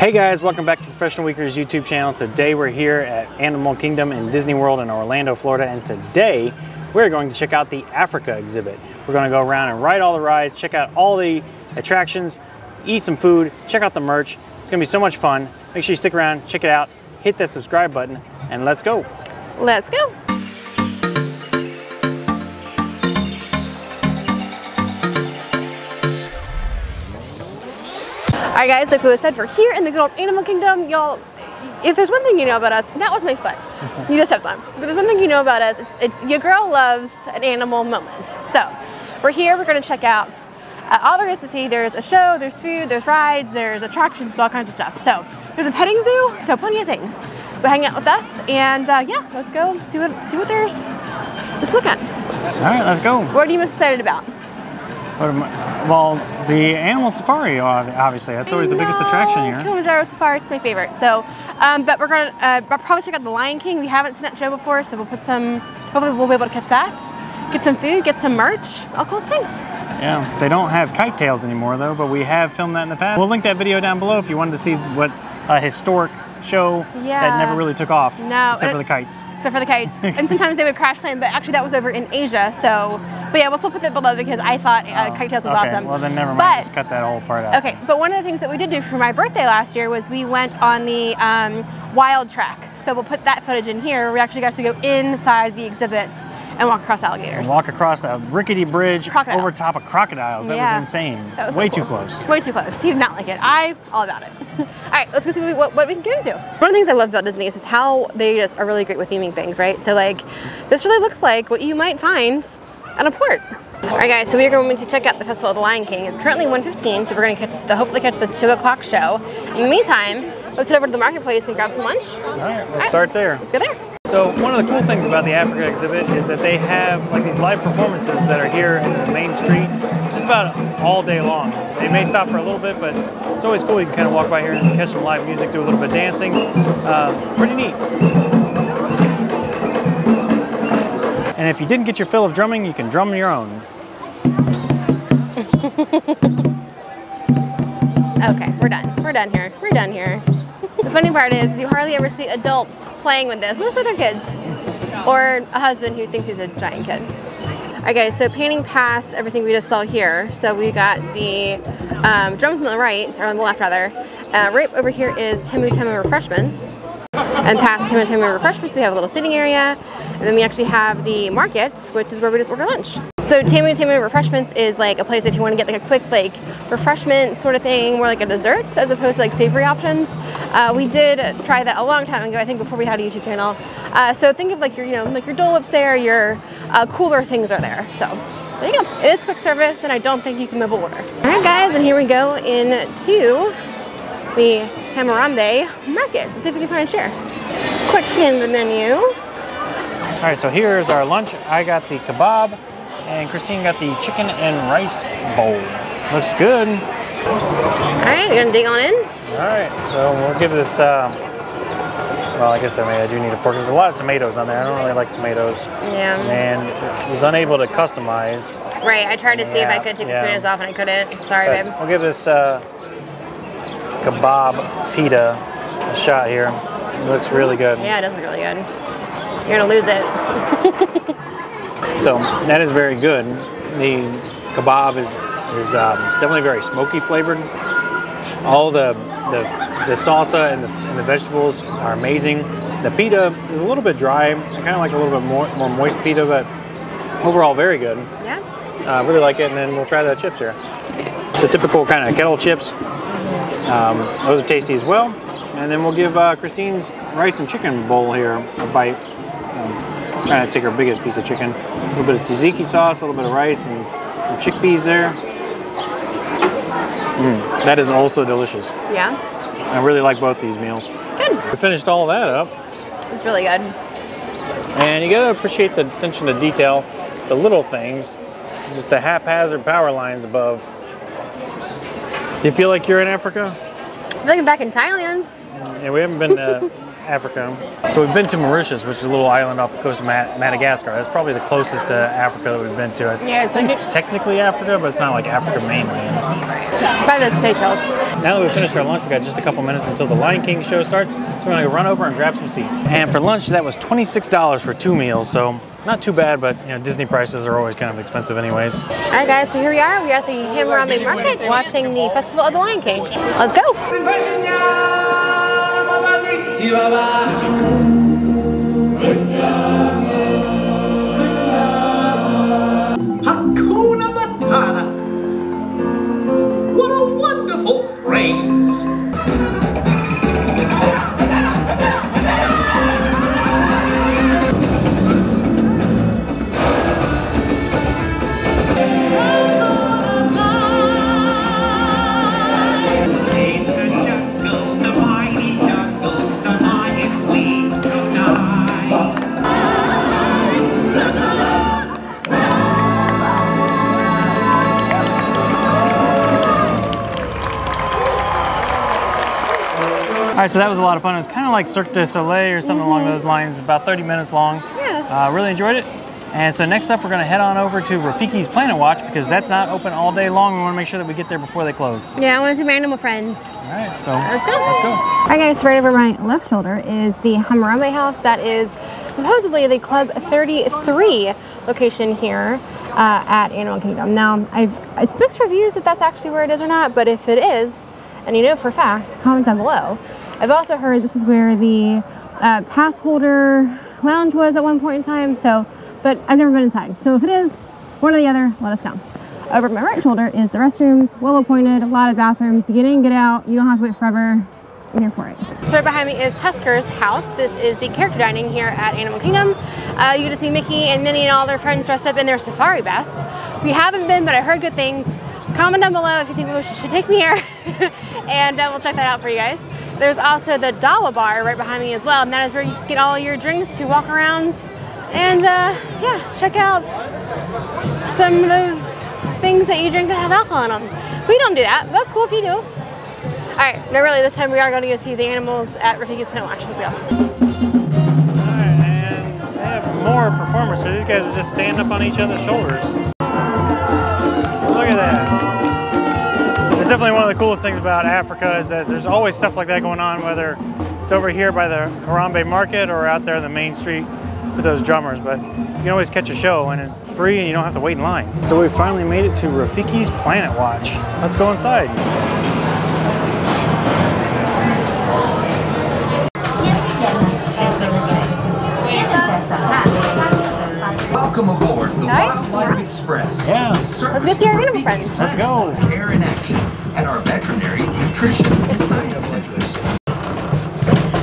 Hey guys, welcome back to Professional Weekers YouTube channel. Today we're here at Animal Kingdom in Disney World in Orlando, Florida, and today we're going to check out the Africa exhibit. We're going to go around and ride all the rides, check out all the attractions, eat some food, check out the merch. It's going to be so much fun. Make sure you stick around, check it out, hit that subscribe button, and let's go. Let's go. All right guys, like Lewis said, we're here in the good old Animal Kingdom. Y'all, if there's one thing you know about us, that was my foot. You just stepped on. But there's one thing you know about us, it's your girl loves an animal moment. So we're here, we're gonna check out all there is to see. There's a show, there's food, there's rides, there's attractions, all kinds of stuff. So there's a petting zoo, so plenty of things. So hang out with us and yeah, let's go see what there's. Let's look at. All right, let's go. What are you most excited about? Well, the animal safari, obviously. That's always the biggest attraction here. Kilimanjaro Safari, it's my favorite. So, but we're gonna probably check out the Lion King. We haven't seen that show before, so we'll put some, hopefully we'll be able to catch that. Get some food, get some merch, all cool things. Yeah, they don't have Kitetails anymore though, but we have filmed that in the past. We'll link that video down below if you wanted to see what a historic show that never really took off. No. Except for the kites. Except for the kites. And sometimes they would crash land, but actually that was over in Asia, so. But yeah, we'll still put that below because I thought Kitetails was awesome. Well then never mind, just cut that whole part out. Okay, but one of the things that we did do for my birthday last year was we went on the wild track. So we'll put that footage in here. We actually got to go inside the exhibit and walk across alligators. And walk across a rickety bridge over top of crocodiles. That was insane. That was way too close. Way too close. He did not like it. All about it. All right, let's go see what we can get into. One of the things I love about Disney is how they just are really great with theming things, right? So like, this really looks like what you might find at a port. All right guys, so we are going to check out the Festival of the Lion King. It's currently 1:15, so we're going to hopefully catch the 2 o'clock show. In the meantime, let's head over to the marketplace and grab some lunch. All right, let's start there. Let's go there. So one of the cool things about the Africa exhibit is that they have like these live performances that are here in the main street just about all day long. They may stop for a little bit, but it's always cool. You can kind of walk by here and catch some live music, do a little bit of dancing. Pretty neat. And if you didn't get your fill of drumming, you can drum your own. Okay, we're done. We're done here. We're done here. The funny part is you hardly ever see adults playing with this. Mostly they're kids. Or a husband who thinks he's a giant kid. Alright guys, so panning past everything we just saw here. So we got the drums on the right, or on the left rather. Right over here is Temu Temu Refreshments. And past Temu Temu Refreshments we have a little sitting area. And then we actually have the market, which is where we just order lunch. So Temu Temu Refreshments is like a place if you want to get like a quick like refreshment sort of thing, more like a dessert as opposed to like savory options. We did try that a long time ago, I think before we had a YouTube channel. So think of like your, like your Dole Whips there, your cooler things are there. So there you go. It is quick service and I don't think you can mobile order. All right guys, and here we go into the Hammurabi Market. Let's see if we can find a chair. Quick in the menu. All right, so here's our lunch. I got the kebab, and Christine got the chicken and rice bowl. Looks good. All right, you're gonna dig on in? All right, so we'll give this, well, I guess I do need a fork. There's a lot of tomatoes on there. I don't really like tomatoes. Yeah. And was unable to customize. Right, I tried to see if I could take the tomatoes off and I couldn't. Sorry, babe. We'll give this kebab pita a shot here. It looks really good. Yeah, it does look really good. You're gonna lose it. So that is very good. The kebab is definitely very smoky flavored. All the salsa and the vegetables are amazing. The pita is a little bit dry. I kind of like a little bit more moist pita, but overall very good. Yeah. I really like it, and then we'll try the chips here. The typical kind of kettle chips. Those are tasty as well. And then we'll give Christine's rice and chicken bowl here a bite. Trying to take her biggest piece of chicken. A little bit of tzatziki sauce, a little bit of rice, and some chickpeas there. That is also delicious. Yeah. I really like both these meals. Good. We finished all of that up. It's really good. And you gotta appreciate the attention to detail, the little things, just the haphazard power lines above. Do you feel like you're in Africa? I feel like I'm back in Thailand. Yeah, we haven't been to Africa. So we've been to Mauritius, which is a little island off the coast of Madagascar. That's probably the closest to Africa that we've been to. I think it's technically Africa, but it's not like Africa mainland. Probably the Seychelles. now that we've finished our lunch, we got just a couple minutes until the Lion King show starts. So we're gonna go run over and grab some seats. And for lunch, that was $26 for 2 meals. So not too bad, but you know, Disney prices are always kind of expensive anyways. All right guys, so here we are. We're at the Hammurabi Market watching the Festival of the Lion King. Let's go. Hakuna Matata. What a wonderful phrase. All right, so that was a lot of fun. It was kind of like Cirque du Soleil or something along those lines, about 30 minutes long. Yeah. Really enjoyed it. And so next up, we're gonna head on over to Rafiki's Planet Watch because that's not open all day long. We wanna make sure that we get there before they close. Yeah, I wanna see my animal friends. All right, so let's go. Let's go. All right guys, so right over my left shoulder is the Hammurabi House. That is supposedly the Club 33 location here at Animal Kingdom. Now, it's mixed reviews if that's actually where it is or not, but if it is, and you know for a fact, comment down below. I've also heard this is where the pass holder lounge was at one point in time, but I've never been inside. So if it is, one or the other, let us know. Over my right shoulder is the restrooms, well appointed, a lot of bathrooms. You get in, get out, you don't have to wait forever. I'm here for it. So right behind me is Tusker's house. This is the character dining here at Animal Kingdom. You get to see Mickey and Minnie and all their friends dressed up in their safari best. We haven't been, but I heard good things. Comment down below if you think we should take me here, and we'll check that out for you guys. There's also the Dawa bar right behind me as well, and that is where you can get all your drinks to walk around and yeah, check out some of those things that you drink that have alcohol in them. We don't do that, but that's cool if you do. All right, no really, this time we are going to go see the animals at Rafiki's Planet Watch. Let's go. All right, and they have more performers, so these guys are just standing up on each other's shoulders. Look at that. It's definitely one of the coolest things about Africa is that there's always stuff like that going on, whether it's over here by the Harambe Market or out there in the main street with those drummers, but you can always catch a show and it's free and you don't have to wait in line. So we finally made it to Rafiki's Planet Watch. Let's go inside. Welcome aboard the Wildlife Express. Yeah. Let's go see our animal friends. Let's go. Care in action at our veterinary, nutrition, and science centers.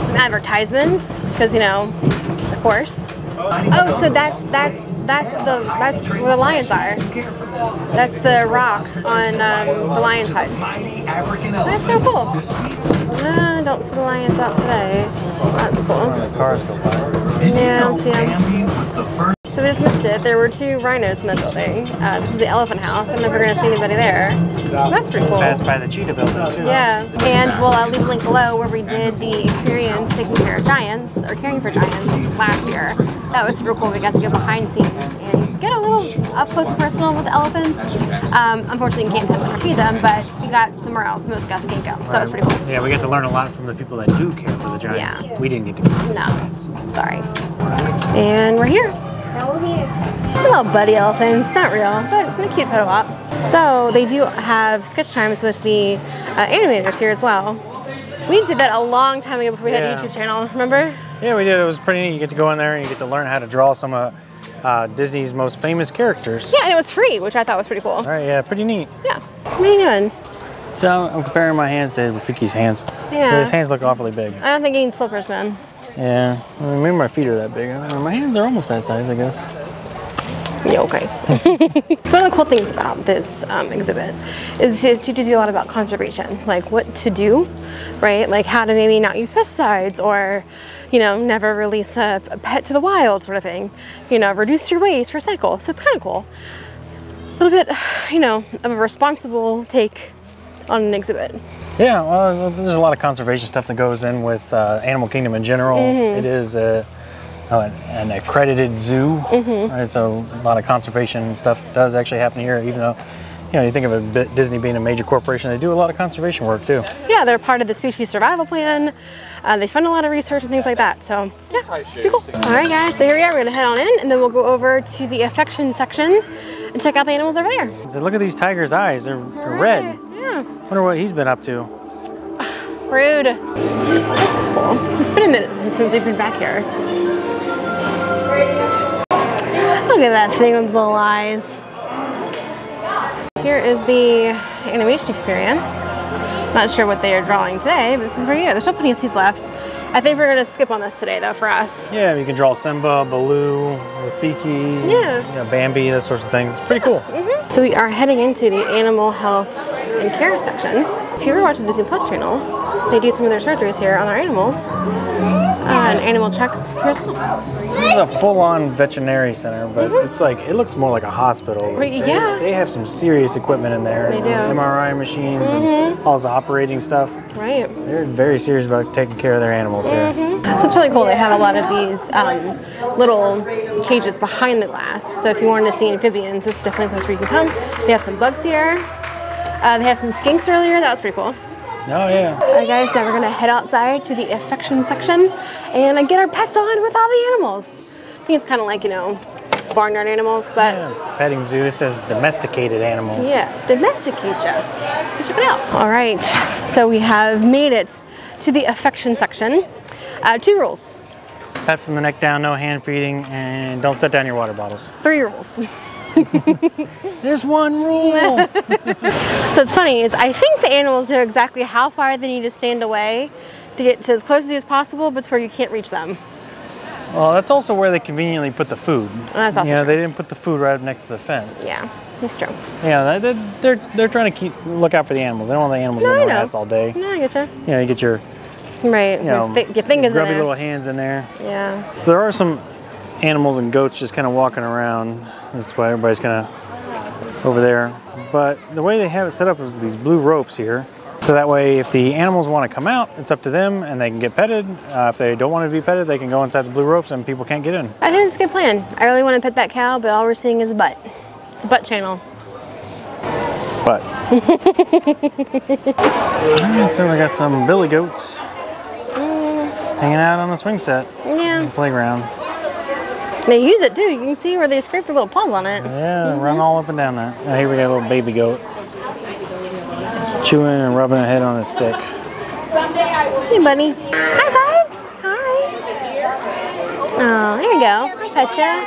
Some advertisements, because you know, of course. Oh, so that's where the lions are. That's the rock on the lion's hut. That's so cool. Don't see the lions out today. That's cool. The cars go by. Yeah, I don't see them. So we just missed it. There were 2 rhinos in the building. This is the elephant house. I don't know if we're going to see anybody there. That's pretty cool. Passed by the cheetah building too. Yeah, and we'll leave a link below where we did the experience taking care of giants, or caring for giants, last year. That was super cool. We got to go behind scenes and get a little up close and personal with the elephants. Unfortunately, you can't touch or feed them, but you got somewhere else. Most guests can't go, so that was pretty cool. Yeah, we get to learn a lot from the people that do care for the giants. Yeah. We didn't get to care for the No, giants. sorry. And we're here. Little buddy elephants, not real, but a cute photo op. So they do have sketch times with the animators here as well. We did that a long time ago before we had a YouTube channel, remember? Yeah, we did. It was pretty neat. You get to go in there and you get to learn how to draw some of Disney's most famous characters. Yeah, and it was free, which I thought was pretty cool. All right, yeah, pretty neat. Yeah. What are you doing? So I'm comparing my hands to Rafiki's hands. Yeah. His hands look awfully big. I don't think he needs slippers, man. Yeah, I mean, maybe my feet are that big. My hands are almost that size, I guess. Yeah, okay. So one of the cool things about this exhibit is it teaches you a lot about conservation, like what to do, right? Like how to maybe not use pesticides, or, you know, never release a pet to the wild, sort of thing. You know, reduce your waste, recycle. So it's kind of cool. A little bit, you know, of a responsible take on an exhibit. Yeah, well, there's a lot of conservation stuff that goes in with Animal Kingdom in general. It is an accredited zoo, right? So a lot of conservation stuff does actually happen here, even though You know, you think of Disney being a major corporation, they do a lot of conservation work too. Yeah, they're part of the species survival plan. They fund a lot of research and things like that. So yeah, pretty cool. All right, guys. So here we are. We're gonna head on in, and then we'll go over to the affection section and check out the animals over there. So look at these tigers' eyes. They're red. Yeah. Wonder what he's been up to. Rude. This is cool. It's been a minute since we've been back here. Look at that thing with its little eyes. Here is the animation experience. Not sure what they are drawing today, but this is where you go. There's still plenty of seats left. I think we're going to skip on this today, though, for us. Yeah, you can draw Simba, Baloo, Rafiki, you know, Bambi, those sorts of things. It's pretty cool. So we are heading into the animal health and care section. If you ever watch the Disney Plus channel, they do some of their surgeries here on their animals and animal checks here as well. This is a full-on veterinary center, but it's like, it looks more like a hospital. Right, yeah. They have some serious equipment in there. They do. MRI machines and all this operating stuff. Right. They're very serious about taking care of their animals here. So it's really cool. They have a lot of these little cages behind the glass. So if you wanted to see amphibians, this is definitely a place where you can come. They have some bugs here. They have some skinks earlier. That was pretty cool. Oh, yeah. All right, guys, now we're gonna head outside to the affection section and get our pets on with all the animals. I think it's kind of like, you know, barnyard animals, but... Yeah. Petting zoo, it says domesticated animals. Yeah, domesticate ya. Let's check it out. All right, so we have made it to the affection section. 2 rules. Pet from the neck down, no hand feeding, and don't set down your water bottles. 3 rules. There's 1 rule. So it's funny, is I think the animals know exactly how far they need to stand away to get to as close to you as possible, but it's where you can't reach them. Well, that's also where they conveniently put the food. That's also true. They didn't put the food right up next to the fence. Yeah, that's true. Yeah, they're trying to look out for the animals. They don't want the animals getting harassed all day. No, I getcha. You know, you get your right, your fingers in grubby there. little hands in there. Yeah. So there are some animals and goats just kind of walking around. That's why everybody's kind of over there. But the way they have it set up is these blue ropes here. So that way, if the animals want to come out, it's up to them and they can get petted. If they don't want to be petted, they can go inside the blue ropes and people can't get in. I think it's a good plan. I really want to pet that cow, but all we're seeing is a butt. It's a butt channel. But. Alright, so we got some billy goats hanging out on the swing set. Yeah. In the playground. They use it too. You can see where they scrape their little paws on it. Yeah, run all up and down that. Now here we got a little baby goat. Chewing and rubbing a head on a stick. Hey, buddy. Hi, buds. Hi. Oh, there you go. I petcha.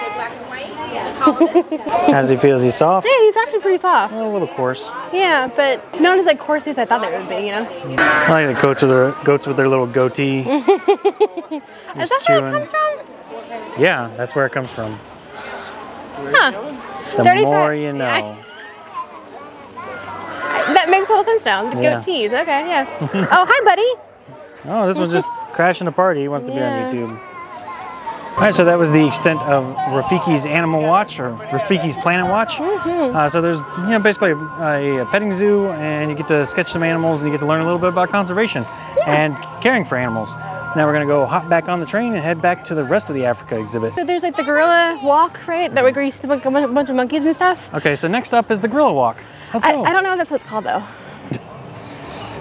How does he feel? Is he soft? Yeah, he's actually pretty soft. A little coarse. Yeah, but not as like coarse as I thought they would be, you know? I like the goats with their little goatee. Is that where it comes from? Yeah, that's where it comes from. Huh. The more you know. That makes a little sense now. The goatees. Okay, yeah. Oh, hi, buddy. Oh, this one's just crashing the party. He wants to be on YouTube. All right, so that was the extent of Rafiki's Animal Watch, or Rafiki's Planet Watch. So there's, basically a petting zoo, and you get to sketch some animals, and you get to learn a little bit about conservation and caring for animals. Now we're gonna go hop back on the train and head back to the rest of the Africa exhibit. So there's like the gorilla walk, right? That where you see a bunch of monkeys and stuff. Okay, so next up is the gorilla walk. Let's go. I don't know if that's what it's called though.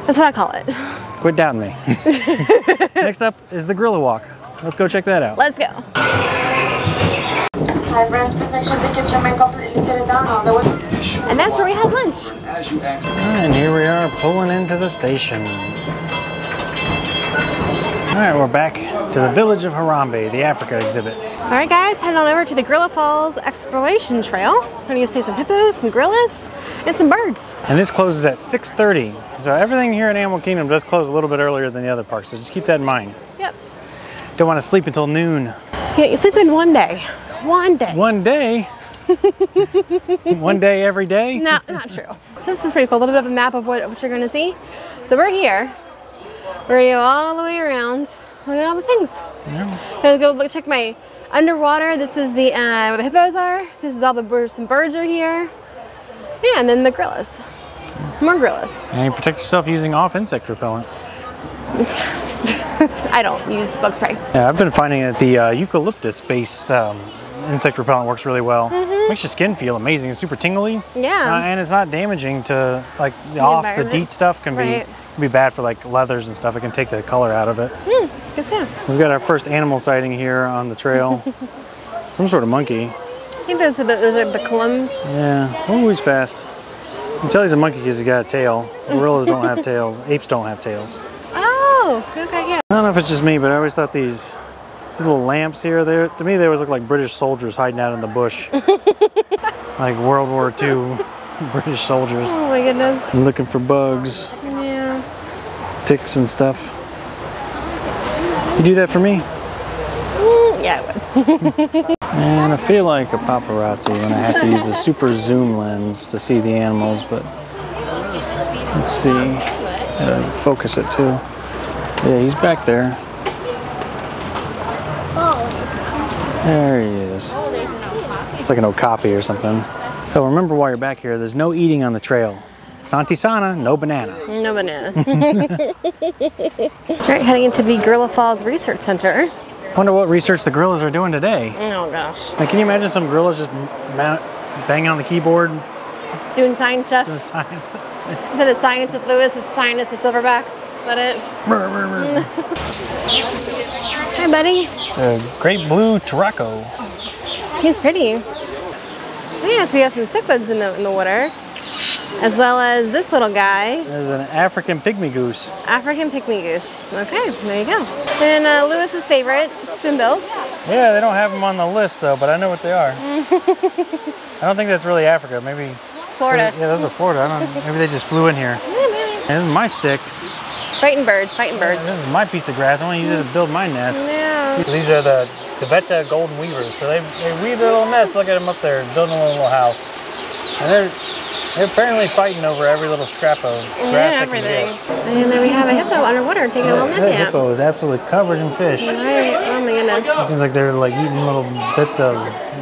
That's what I call it. Quit doubting me. Next up is the gorilla walk. Let's go check that out. Let's go. And that's where we had lunch. And here we are pulling into the station. All right, we're back to the village of Harambe, the Africa exhibit. All right, guys, heading on over to the Gorilla Falls Exploration Trail. We're gonna see some hippos, some gorillas, and some birds. And this closes at 6:30. So everything here at Animal Kingdom does close a little bit earlier than the other parks, so just keep that in mind. Yep. Don't want to sleep until noon. Yeah, you sleep in one day. One day. One day? One day every day? No, not true. So this is pretty cool. A little bit of a map of what you're gonna see. So we're here. We're gonna go all the way around. Look at all the things. Yeah. So go look, check my underwater. This is the where the hippos are. This is all the birds. Some birds are here. Yeah, and then the gorillas. More gorillas. And you protect yourself using off insect repellent. I don't use bug spray. Yeah, I've been finding that the eucalyptus-based insect repellent works really well. Makes your skin feel amazing. It's super tingly. Yeah. And it's not damaging to like the DEET stuff can be bad for like leathers and stuff. It can take the color out of it. Good stuff. We've got our first animal sighting here on the trail. Some sort of monkey. I think those are the Colum. Yeah. Oh, he's fast. You can tell he's a monkey because he's got a tail. Gorillas don't have tails. Apes don't have tails. Oh, okay, yeah. I don't know if it's just me, but I always thought these little lamps here, to me they always look like British soldiers hiding out in the bush. Like World War II British soldiers. Oh my goodness. Looking for bugs. Yeah. Ticks and stuff. You do that for me? Yeah, I would. And I feel like a paparazzi when I have to use the super zoom lens to see the animals, but let's see. Focus it too. Yeah, he's back there. There he is. It's like an okapi or something. So remember while you're back here, there's no eating on the trail. Santi Sana, no banana. No banana. All right, heading into the Gorilla Falls Research Center. Wonder what research the gorillas are doing today. Oh gosh. Like, can you imagine some gorillas just banging on the keyboard? Doing science stuff? Doing science stuff. Instead of science with Lewis, it's science with silverbacks. Is that it? Hi, buddy. It's a great blue Turaco. He's pretty. Yes, we have some cichlids in the water, as well as this little guy. There's an African pygmy goose. African pygmy goose. Okay, there you go. And Lewis's favorite, spoonbills. Yeah, they don't have them on the list though, but I know what they are. I don't think that's really Africa. Maybe Florida. Yeah, those are Florida. I don't know. Maybe they just flew in here. Yeah, maybe. And this is my stick. Fighting birds, fighting birds. This is my piece of grass. I want to use it to build my nest. Yeah. So these are the Tibeta golden weavers. So they weave their little nest. Look at them up there, building a little house. And they're apparently fighting over every little scrap of grass. Everything. And then we have a hippo underwater taking a little nap. That hippo is absolutely covered in fish. Right. Oh my goodness. It seems like they're like eating little bits of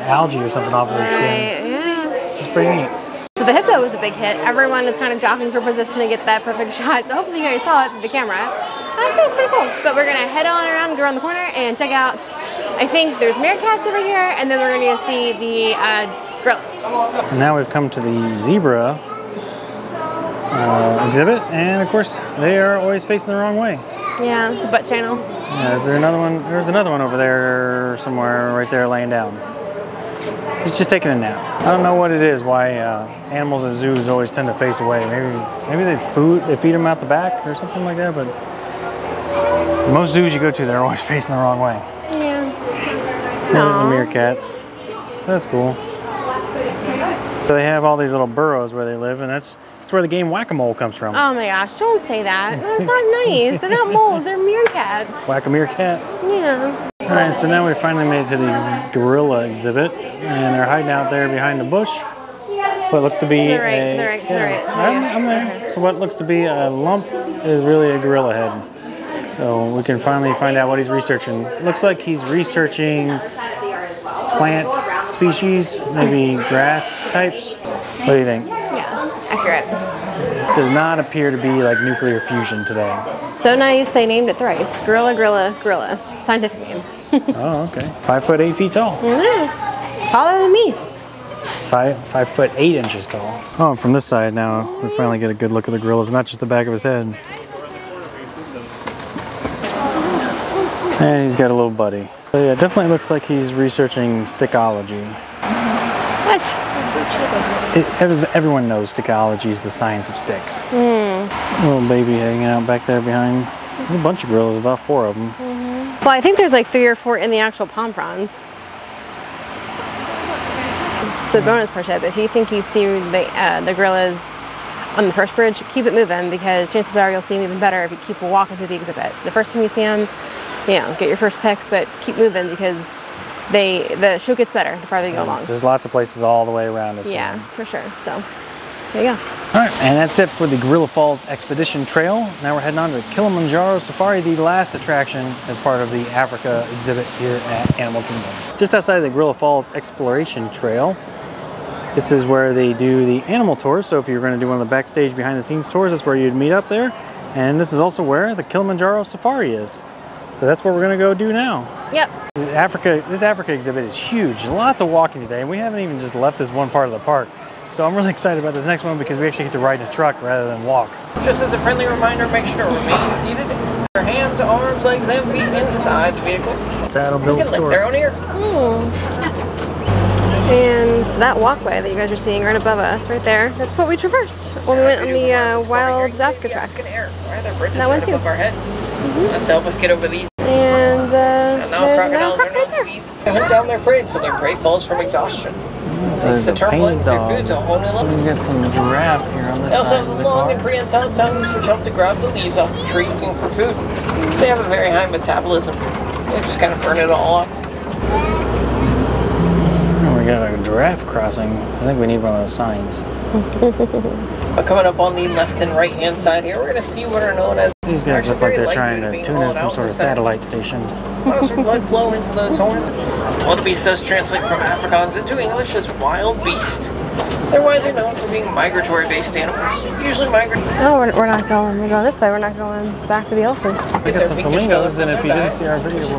algae or something off of their skin. Yeah. It's pretty neat. So the hippo was a big hit. Everyone is kind of jockeying for position to get that perfect shot. So hopefully you guys saw it through the camera. I think it's pretty cool. But we're gonna head on around, go around the corner and check out, I think there's meerkats over here, and then we're gonna see the gorillas. And now we've come to the zebra exhibit, and of course they are always facing the wrong way. Yeah, it's a butt channel. Yeah, is there another one? There's another one over there somewhere, right there, laying down. He's just taking a nap. I don't know what it is, why animals in zoos always tend to face away. Maybe they feed them out the back or something like that, but most zoos you go to, they're always facing the wrong way. Yeah. There's the meerkats. So that's cool. So they have all these little burrows where they live, and that's where the game whack-a-mole comes from. Oh my gosh, don't say that. That's not nice. They're not moles, they're meerkats. Whack-a-meerkat? Yeah. All right, so now we finally made it to the gorilla exhibit, and they're hiding out there behind the bush. What looks to be to the right. I'm there. So what looks to be a lump is really a gorilla head. So we can finally find out what he's researching. Looks like he's researching plant species, maybe grass types. What do you think? Yeah, accurate. Does not appear to be like nuclear fusion today. So nice, they named it thrice. Gorilla. Scientific name. Oh, okay. 5 foot 8 feet tall. Yeah, it's taller than me. 5 foot 8 inches tall. Oh, from this side now, we finally get a good look at the gorillas, not just the back of his head. And he's got a little buddy. So yeah, it definitely looks like he's researching stickology. What? Everyone knows stickology is the science of sticks. Little baby hanging out back there behind. There's a bunch of gorillas, about 4 of them. Well, I think there's like 3 or 4 in the actual palm fronds. So bonus pro tip, if you think you see the gorillas on the first bridge, keep it moving, because chances are you'll see them even better if you keep walking through the exhibit. So the first time you see them, get your first pick, but keep moving, because the show gets better the farther you go along. There's lots of places all the way around us. Yeah, for sure. So there you go. All right, and that's it for the Gorilla Falls Expedition Trail. Now we're heading on to Kilimanjaro Safari, the last attraction as part of the Africa exhibit here at Animal Kingdom. Just outside of the Gorilla Falls Exploration Trail, this is where they do the animal tours. So if you're going to do one of the backstage behind the scenes tours, that's where you'd meet up there. And this is also where the Kilimanjaro Safari is. So that's what we're gonna go do now. Yep. This Africa exhibit is huge. Lots of walking today, and we haven't even just left this one part of the park. So I'm really excited about this next one because we actually get to ride in a truck rather than walk. Just as a friendly reminder, make sure to remain seated. Your hands, arms, legs, and feet inside the vehicle. Saddle You build can lift store. their own ear. And that walkway that you guys are seeing right above us, right there, that's what we traversed when we went on the Wild Africa track. That one too. Above our head. That's to help us get over these. And Now there's crocodiles another are croc known right to be hunt down their prey until their prey falls from exhaustion. Takes the turbulence their food to a whole new level. We got some giraffe here on this They also side have of the long car. and prehensile tongues which help to grab the leaves off the tree looking for food. They have a very high metabolism. They just kind of burn it all up. Oh, we got a giraffe crossing. I think we need one of those signs. But coming up on the left and right hand side here, we're going to see what are known as... These guys look like they're trying to tune in some sort of satellite station. Some blood flow into those horns. Wildebeest does translate from Afrikaans into English as wild beast. They're widely known for being migratory-based animals, usually migrate. No, we're not going. We're going this way. We're not going back to the elephants. We got some flamingos, and if you didn't see our video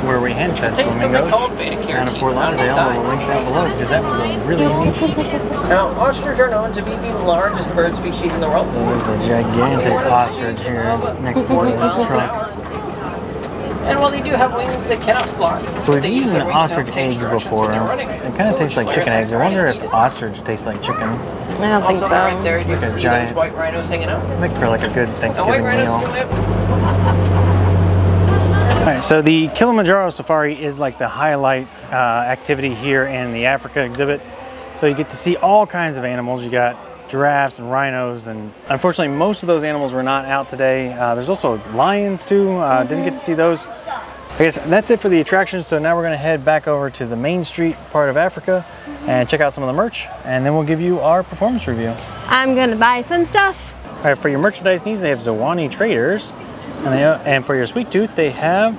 where we hand checked flamingos down in Fort Lauderdale, we'll link that below because that was a really unique species. Now, ostrich are known to be the largest bird species in the world. There's a gigantic ostrich here next to the truck. And while they do have wings, they cannot fly. So we've They use eaten their wings to ostrich help change eggs directions before. when they're running. It kind of tastes like chicken eggs. I wonder if ostrich tastes like chicken. I don't think Also, so. right there, you Like a see giant- those white rhinos hanging out. Make for like a good Now, white Thanksgiving rhinos meal. coming up. All right, so the Kilimanjaro Safari is like the highlight activity here in the Africa exhibit. So you get to see all kinds of animals. You got giraffes and rhinos, and unfortunately most of those animals were not out today. There's also lions too. Didn't get to see those. I guess that's it for the attractions. So now we're gonna head back over to the Main Street part of Africa and check out some of the merch, and then we'll give you our performance review. I'm gonna buy some stuff. All right, for your merchandise needs, they have Zawani Traders, and for your sweet tooth, they have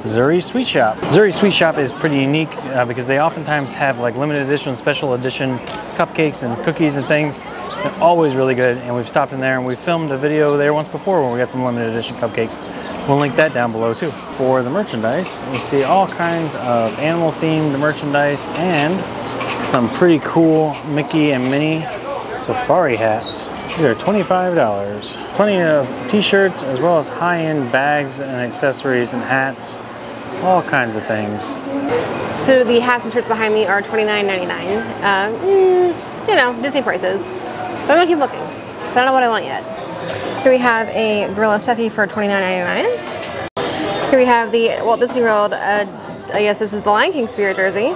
Zuri Sweet Shop. Zuri Sweet Shop is pretty unique because they oftentimes have like limited edition, special edition cupcakes and cookies and things. They're always really good, and we've stopped in there and we filmed a video there once before when we got some limited edition cupcakes. We'll link that down below too. For the merchandise, you see all kinds of animal themed merchandise and some pretty cool Mickey and Minnie safari hats. These are $25. Plenty of t-shirts as well as high-end bags and accessories and hats. All kinds of things. So the hats and shirts behind me are $29.99. You know, Disney prices. But I'm gonna keep looking. So I don't know what I want yet. Here we have a gorilla stuffy for $29.99. Here we have the Walt Disney World, I guess this is the Lion King Spirit jersey.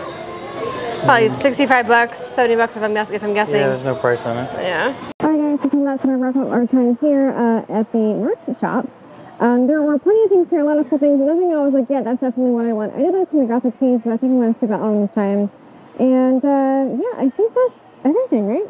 Probably 65 bucks, 70 bucks if I'm guessing. Yeah, there's no price on it. Yeah. Alright guys, so that's gonna wrap up our time here at the merch shop. There were plenty of things here, a lot of cool things, but nothing I was like, yeah, that's definitely what I want. I did like some of the graphic tees, but I think I'm gonna stick that on this time. And yeah, I think that's everything, right?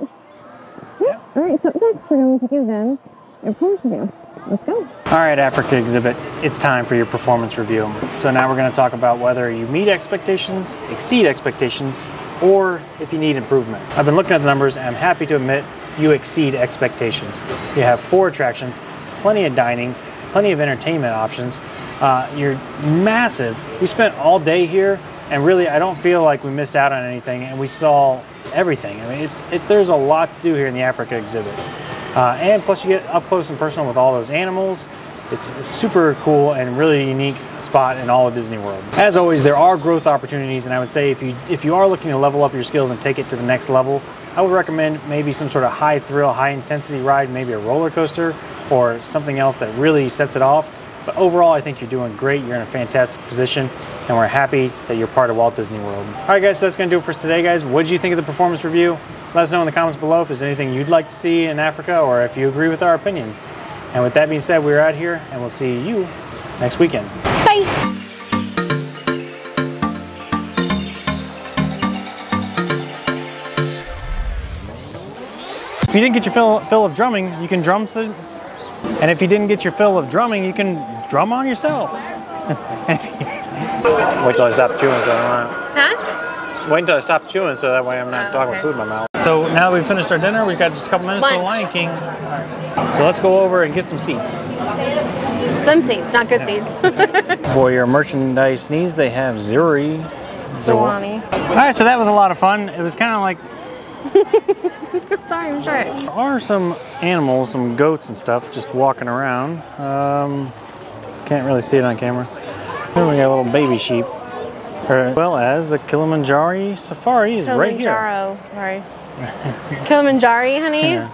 Yeah. Alright, so next we're going to give them a performance review. Let's go. All right, Africa exhibit, it's time for your performance review. So now we're going to talk about whether you meet expectations, exceed expectations, or if you need improvement. I've been looking at the numbers and I'm happy to admit you exceed expectations. You have 4 attractions, plenty of dining, plenty of entertainment options. You're massive. We spent all day here and really I don't feel like we missed out on anything, and we saw everything. I mean, there's a lot to do here in the Africa exhibit. And plus you get up close and personal with all those animals. It's a super cool and really unique spot in all of Disney World. As always, there are growth opportunities, and I would say if you are looking to level up your skills and take it to the next level, I would recommend maybe some sort of high thrill, high intensity ride, maybe a roller coaster or something else that really sets it off. But overall, I think you're doing great. You're in a fantastic position, and we're happy that you're part of Walt Disney World. All right, guys, so that's gonna do it for us today, guys. What did you think of the performance review? Let us know in the comments below if there's anything you'd like to see in Africa or if you agree with our opinion. And with that being said, we're out here and we'll see you next weekend. Bye. If you didn't get your fill of drumming, you can drum. And if you didn't get your fill of drumming, you can drum on yourself. Wait till I stop chewing so I'm not. Huh? Wait until I stop chewing so that way I'm not talking food in my mouth. So now that we've finished our dinner, we've got just a couple minutes to the Lion King. So let's go over and get some seats. Some seeds, not good seeds. For your merchandise needs, they have Zuri. Zawani. All right, so that was a lot of fun. It was kind of like... Sorry, I'm short. There are some animals, some goats and stuff just walking around. Can't really see it on camera. Then we got a little baby sheep. As well as the Kilimanjaro Safari is right here. Kilimanjaro, sorry. Kilimanjaro, honey. Yeah.